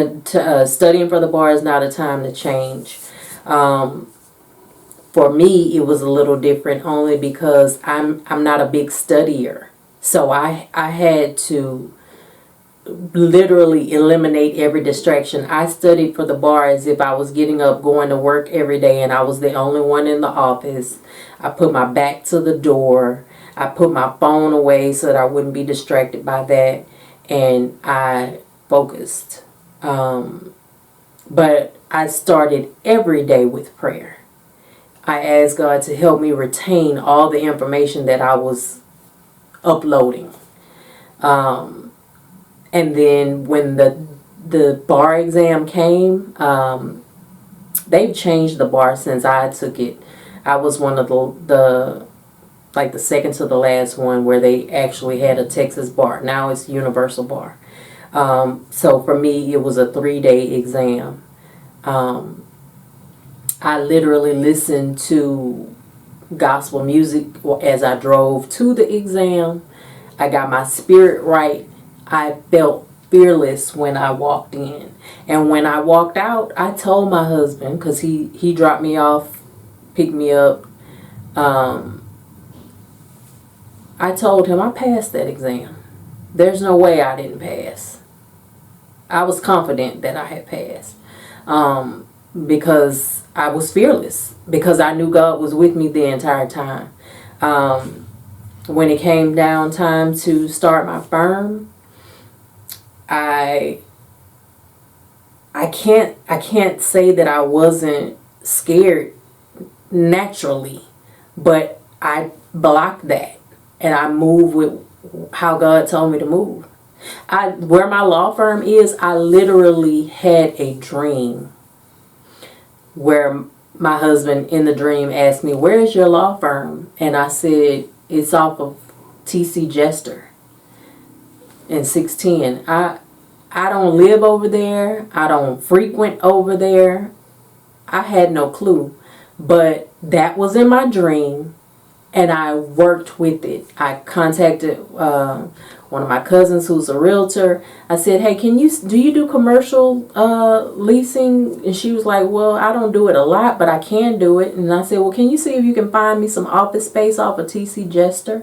studying for the bar is not a time to change. For me, it was a little different only because I'm not a big studier. So I had to literally eliminate every distraction. I studied for the bar as if I was getting up, going to work every day, and I was the only one in the office. I put my back to the door. I put my phone away so that I wouldn't be distracted by that, and I focused. But I started every day with prayer. I asked God to help me retain all the information that I was uploading. And then when the bar exam came, they've changed the bar since I took it. I was one of the second to the last one where they actually had a Texas bar. Now it's universal bar. So for me, it was a 3-day exam. I literally listened to gospel music as I drove to the exam. I got my spirit right. I felt fearless when I walked in. And when I walked out, I told my husband, because he dropped me off, picked me up. I told him I passed that exam. There's no way I didn't pass. I was confident that I had passed. Because I was fearless. Because I knew God was with me the entire time. When it came down time to start my firm, I can't say that I wasn't scared naturally, but I blocked that and I moved with how God told me to move. Where my law firm is, I literally had a dream where my husband in the dream asked me, "Where is your law firm?" And I said, "It's off of TC Jester in 610. I don't live over there. I don't frequent over there." I had no clue. But that was in my dream, and I worked with it. I contacted one of my cousins who's a realtor. I said, "Hey, do you do commercial leasing?" And she was like, "Well, I don't do it a lot, but I can do it." And I said, "Well, can you see if you can find me some office space off of TC Jester?"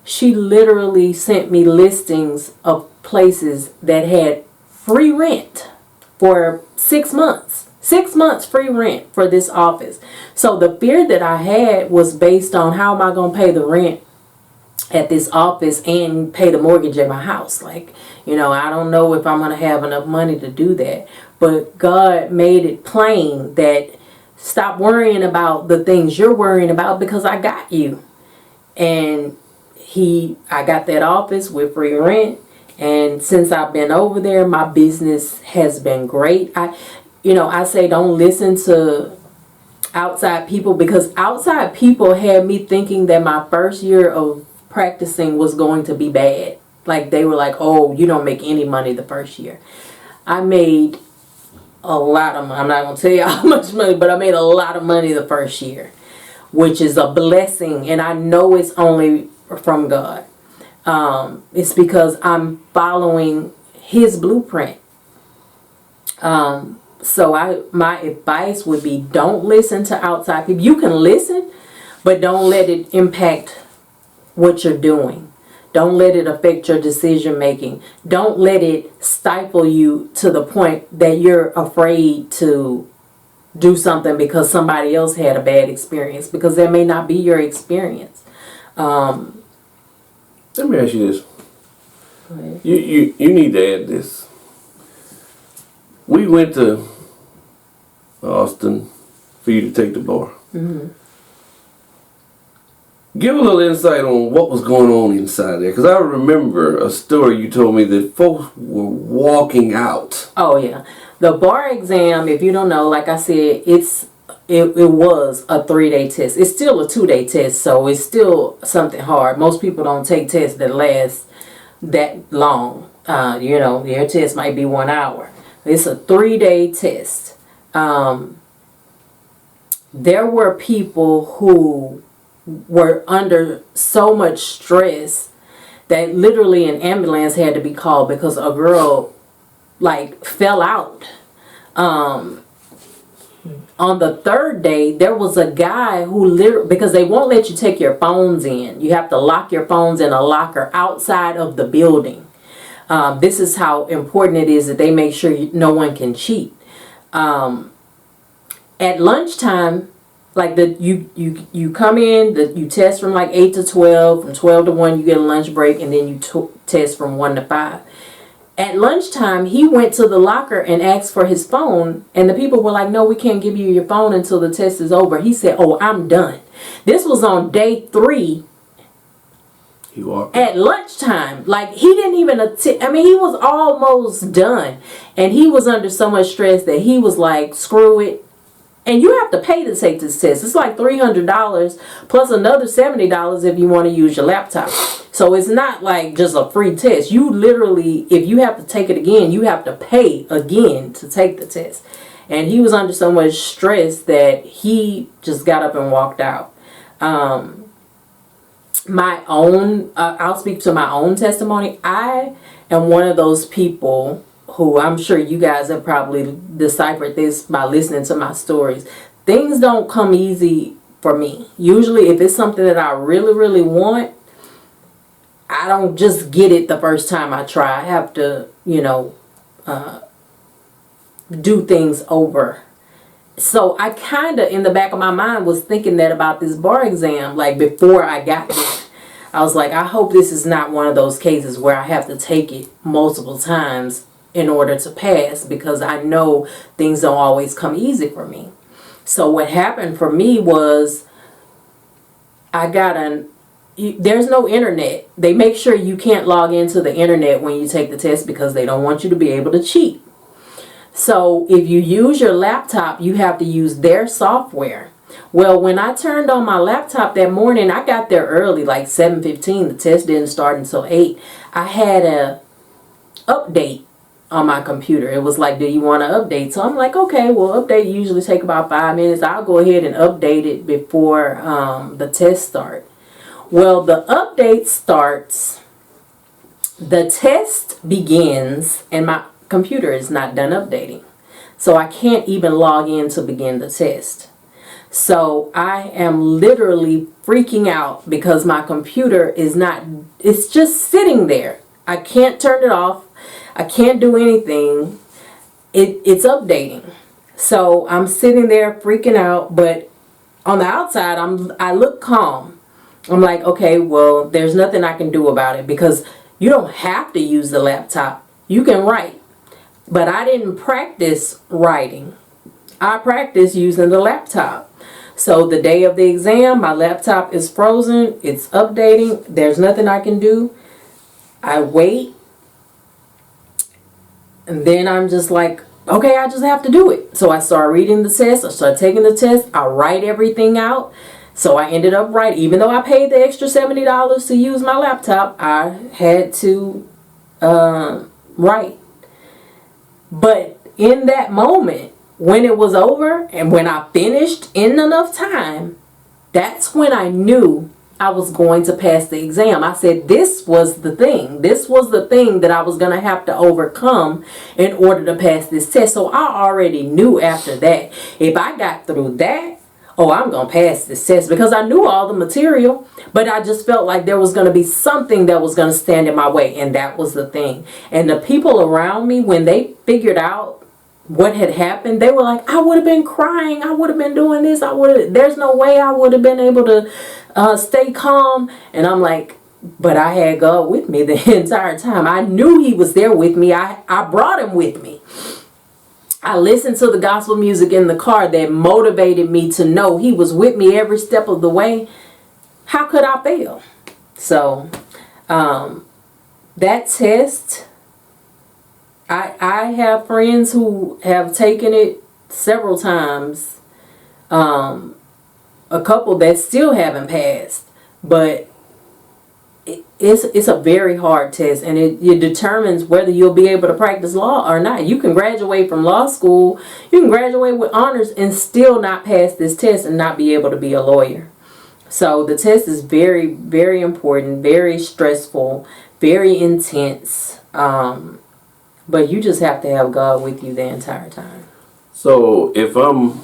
She literally sent me listings of places that had free rent for 6 months. 6 months free rent for this office. So the fear that I had was based on how am I going to pay the rent at this office and pay the mortgage at my house. Like, I don't know if I'm going to have enough money to do that. But God made it plain that stop worrying about the things you're worrying about because I got you. And I got that office with free rent, and since I've been over there, my business has been great. I say don't listen to outside people, because outside people had me thinking that my first year of practicing was going to be bad. Like they were like, "Oh, you don't make any money the first year." I made a lot of money. I'm not going to tell you how much money, but I made a lot of money the first year, which is a blessing, and I know it's only from God. It's because I'm following His blueprint. So my advice would be, don't listen to outside people. You can listen, but don't let it impact what you're doing. Don't let it affect your decision making. Don't let it stifle you to the point that you're afraid to do something because somebody else had a bad experience, because that may not be your experience. Let me ask you this. Go ahead. You need to add this. We went to Austin for you to take the bar. Mm-hmm. Give a little insight on what was going on inside there, because I remember a story you told me that folks were walking out. Oh yeah, the bar exam. If you don't know, like I said, it was a 3-day test. It's still a 2-day test, so it's still something hard. Most people don't take tests that last that long. Your test might be 1 hour. It's a 3-day test. There were people who were under so much stress that literally an ambulance had to be called because a girl fell out. On the third day, there was a guy who literally, because they won't let you take your phones in. You have to lock your phones in a locker outside of the building. This is how important it is that they make sure no one can cheat. At lunchtime, like you come in, you test from like 8 to 12, from 12 to 1 you get a lunch break, and then you test from 1 to 5. At lunchtime, he went to the locker and asked for his phone, and the people were like, no, we can't give you your phone until the test is over. He said, oh, I'm done. This was on day 3. He walked at lunchtime. Like, he didn't even he was almost done, and he was under so much stress that he was like, screw it. And you have to pay to take this test. It's like $300 plus another $70 if you want to use your laptop. So it's not like just a free test. You literally, if you have to take it again, you have to pay again to take the test. And he was under so much stress that he just got up and walked out. I'll speak to my own testimony. I am one of those people who, I'm sure you guys have probably deciphered this by listening to my stories. Things don't come easy for me. Usually if it's something that I really, really want, I don't just get it the first time I try. I have to, do things over. So I kind of, in the back of my mind, was thinking that about this bar exam, like before I got there. I was like, I hope this is not one of those cases where I have to take it multiple times in order to pass, because I know things don't always come easy for me. So what happened for me was there's no internet. They make sure you can't log into the internet when you take the test because they don't want you to be able to cheat. So if you use your laptop, you have to use their software. Well, when I turned on my laptop that morning, I got there early, like 7:15. The test didn't start until 8. I had a update on my computer. It was like, do you want to update? So I'm like, okay, well, update usually take about 5 minutes. I'll go ahead and update it before the test start. Well, the update starts, the test begins, and my computer is not done updating. So I can't even log in to begin the test. So I am literally freaking out because my computer it's just sitting there. I can't turn it off. I can't do anything. It's updating. So I'm sitting there freaking out, but on the outside, I look calm. I'm like, okay, well, there's nothing I can do about it, because you don't have to use the laptop. You can write. But I didn't practice writing. I practiced using the laptop. So the day of the exam, my laptop is frozen. It's updating. There's nothing I can do. I wait. And then I'm just like, okay, I just have to do it. So I start reading the test. I start taking the test. I write everything out. So I ended up writing. Even though I paid the extra $70 to use my laptop, I had to write. But in that moment, when it was over and when I finished in enough time, that's when I knew I was going to pass the exam. I said this was the thing. This was the thing that I was going to have to overcome in order to pass this test. So I already knew after that, if I got through that, I'm going to pass this test, because I knew all the material, but I just felt like there was going to be something that was going to stand in my way, and that was the thing. And the people around me, when they figured out what had happened, they were like, I would have been crying. I would have been doing this. There's no way I would have been able to stay calm. And I'm like, but I had God with me the entire time. I knew he was there with me. I brought him with me. I listened to the gospel music in the car that motivated me to know he was with me every step of the way. How could I fail? So that test, I have friends who have taken it several times. A couple that still haven't passed. But it's a very hard test, and it determines whether you'll be able to practice law or not. You can graduate from law school, you can graduate with honors and still not pass this test and not be able to be a lawyer. So the test is very, very important, very stressful, very intense. But you just have to have God with you the entire time. So if I'm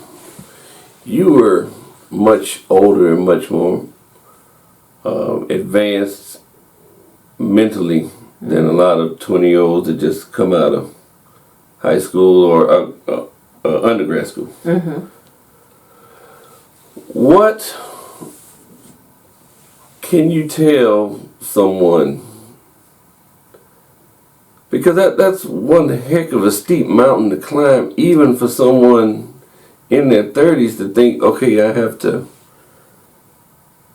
you were much older and much more advanced mentally than a lot of 20-year-olds that just come out of high school or undergrad school. Mm-hmm. What can you tell someone? Because that's one heck of a steep mountain to climb, even for someone in their 30s to think, okay, I have to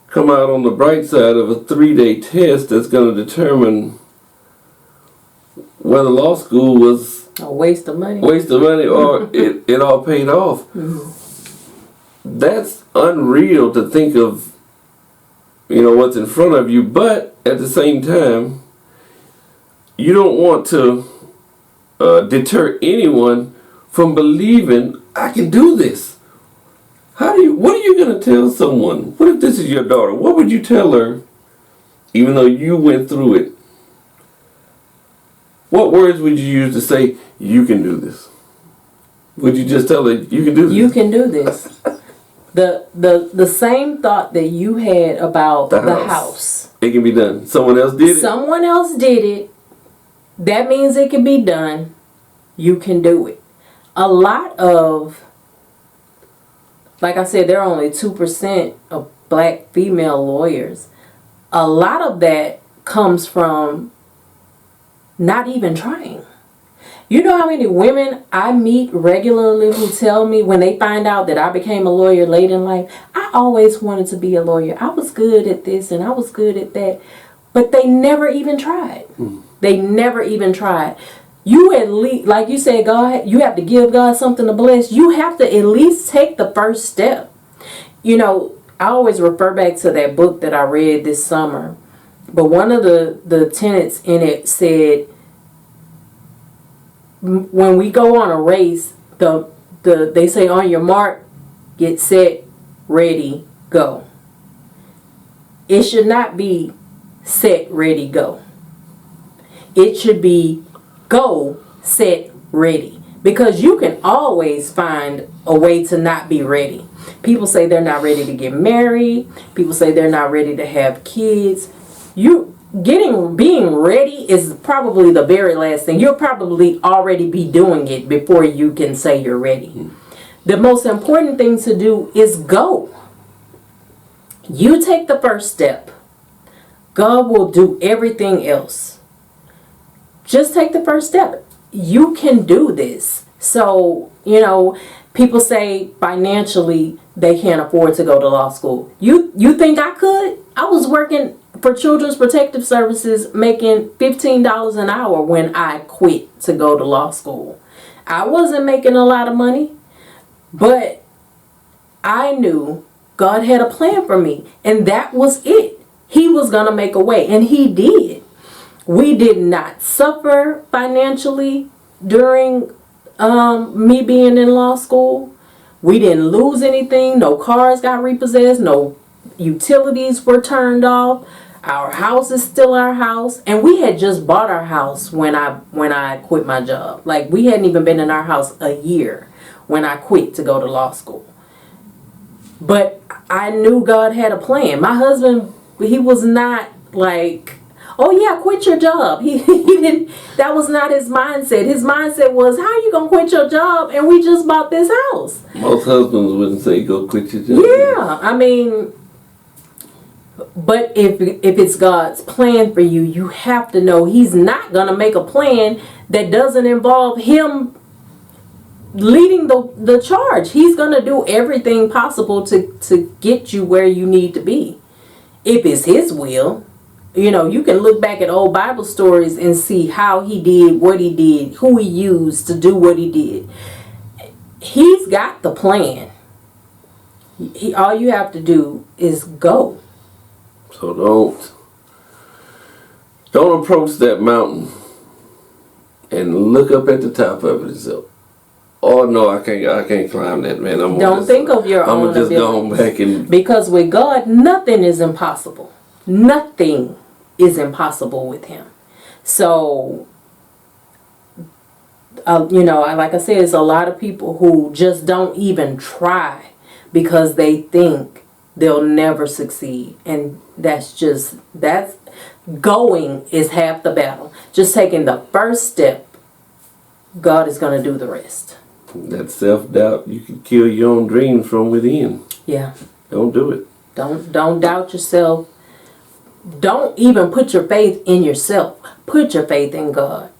come out on the bright side of a 3-day test that's going to determine whether law school was A waste of money. or it all paid off. Mm-hmm. That's unreal to think of, what's in front of you, but at the same time, you don't want to deter anyone from believing I can do this. What are you going to tell someone? What if this is your daughter? What would you tell her, even though you went through it? What words would you use to say, you can do this? Would you just tell her, you can do this? You can do this. The same thought that you had about the house. It can be done. Someone else did it? Someone else did it. That means it can be done. You can do it. A lot of, like I said, there are only 2% of black female lawyers. A lot of that comes from not even trying. You know how many women I meet regularly who tell me when they find out that I became a lawyer late in life, I always wanted to be a lawyer. I was good at this and I was good at that. But they never even tried. They never even tried. You at least, like you said, God, you have to give God something to bless. You have to at least take the first step. I always refer back to that book that I read this summer. But one of the tenets in it said, when we go on a race, they say on your mark, get set, ready, go. It should not be set, ready, go. It should be go, set, ready. Because you can always find a way to not be ready. People say they're not ready to get married. People say they're not ready to have kids. Being ready is probably the very last thing. You'll probably already be doing it before you can say you're ready. The most important thing to do is go. You take the first step. God will do everything else. Just take the first step. You can do this. So, people say financially they can't afford to go to law school. You think I could? I was working for Children's Protective Services making $15 an hour when I quit to go to law school. I wasn't making a lot of money, but I knew God had a plan for me, and that was it. He was going to make a way, and He did. We did not suffer financially during me being in law school. We didn't lose anything. No cars got repossessed. No utilities were turned off. Our house is still our house, and we had just bought our house when I quit my job. Like, we hadn't even been in our house a year when I quit to go to law school. But I knew God had a plan. My husband, he was not like, oh yeah, quit your job. He didn't. That was not his mindset. His mindset was, how are you gonna quit your job and we just bought this house? Most husbands wouldn't say go quit your job. Yeah, I mean. But if it's God's plan for you, you have to know He's not going to make a plan that doesn't involve Him leading the charge. He's going to do everything possible to get you where you need to be. If it's His will, you can look back at old Bible stories and see how He did what He did, who He used to do what He did. He's got the plan. All you have to do is go. So don't approach that mountain and look up at the top of it and say, oh no, I can't climb that, man. Don't think of your own ability. I'm just going back and... Because with God, nothing is impossible. Nothing is impossible with Him. So, like I said, it's a lot of people who just don't even try. because they think they'll never succeed. And that's going is half the battle. Just taking the first step, God is going to do the rest. That self-doubt, you can kill your own dreams from within. Yeah. Don't do it. Don't doubt yourself. Don't even put your faith in yourself. Put your faith in God.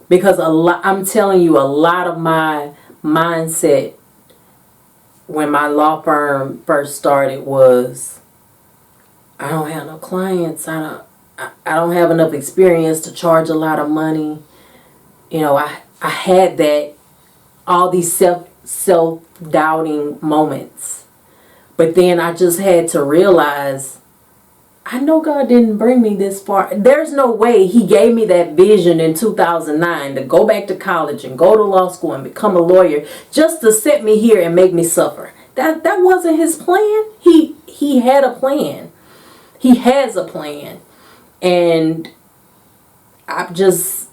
Because I'm telling you, a lot of my mindset when my law firm first started was, I don't have no clients. I don't have enough experience to charge a lot of money. You know, I had all these self-doubting moments. But then I just had to realize, I know God didn't bring me this far. There's no way He gave me that vision in 2009 to go back to college and go to law school and become a lawyer just to set me here and make me suffer. That wasn't His plan. He had a plan. He has a plan. And I'm just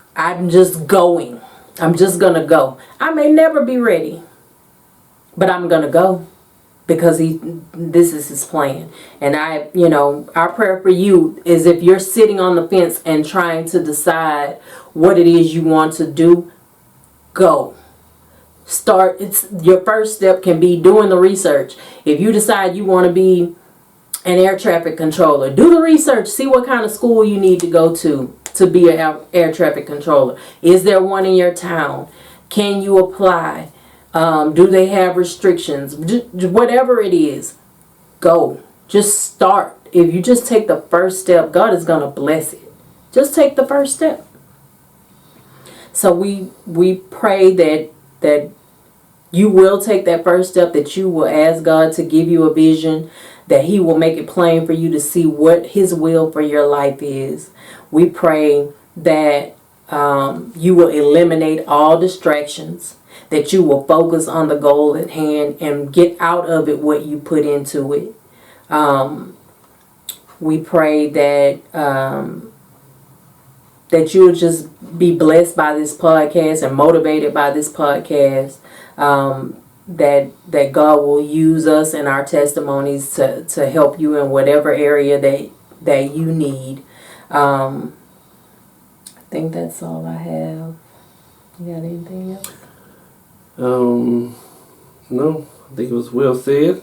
going. I'm just going to go. I may never be ready, but I'm going to go. Because this is His plan. And our prayer for you is, if you're sitting on the fence and trying to decide what it is you want to do, go. Start. Your first step can be doing the research. If you decide you want to be an air traffic controller, do the research. See what kind of school you need to go to be an air traffic controller. Is there one in your town? Can you apply? Do they have restrictions? Whatever it is, go. Just start. If you just take the first step, God is going to bless it. Just take the first step. So we pray that you will take that first step, that you will ask God to give you a vision, that He will make it plain for you to see what His will for your life is. We pray that you will eliminate all distractions, that you will focus on the goal at hand and get out of it what you put into it. We pray that that you will just be blessed by this podcast and motivated by this podcast. That God will use us and our testimonies to help you in whatever area that you need. I think that's all I have. You got anything else? No, I think it was well said.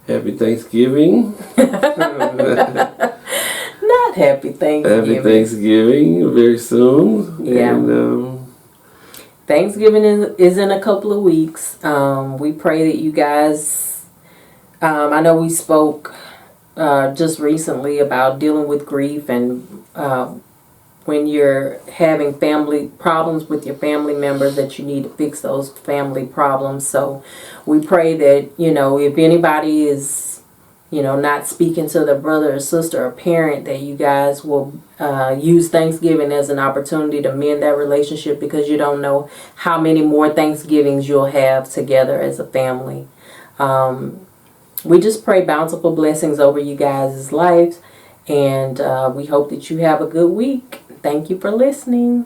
Happy Thanksgiving. Not happy Thanksgiving. Happy Thanksgiving very soon. Yeah. And, Thanksgiving is in a couple of weeks. We pray that you guys, I know we spoke just recently about dealing with grief and when you're having family problems with your family members, that you need to fix those family problems. So we pray that, if anybody is, not speaking to their brother or sister or parent, that you guys will use Thanksgiving as an opportunity to mend that relationship, because you don't know how many more Thanksgivings you'll have together as a family. We just pray bountiful blessings over you guys' lives, and we hope that you have a good week. Thank you for listening.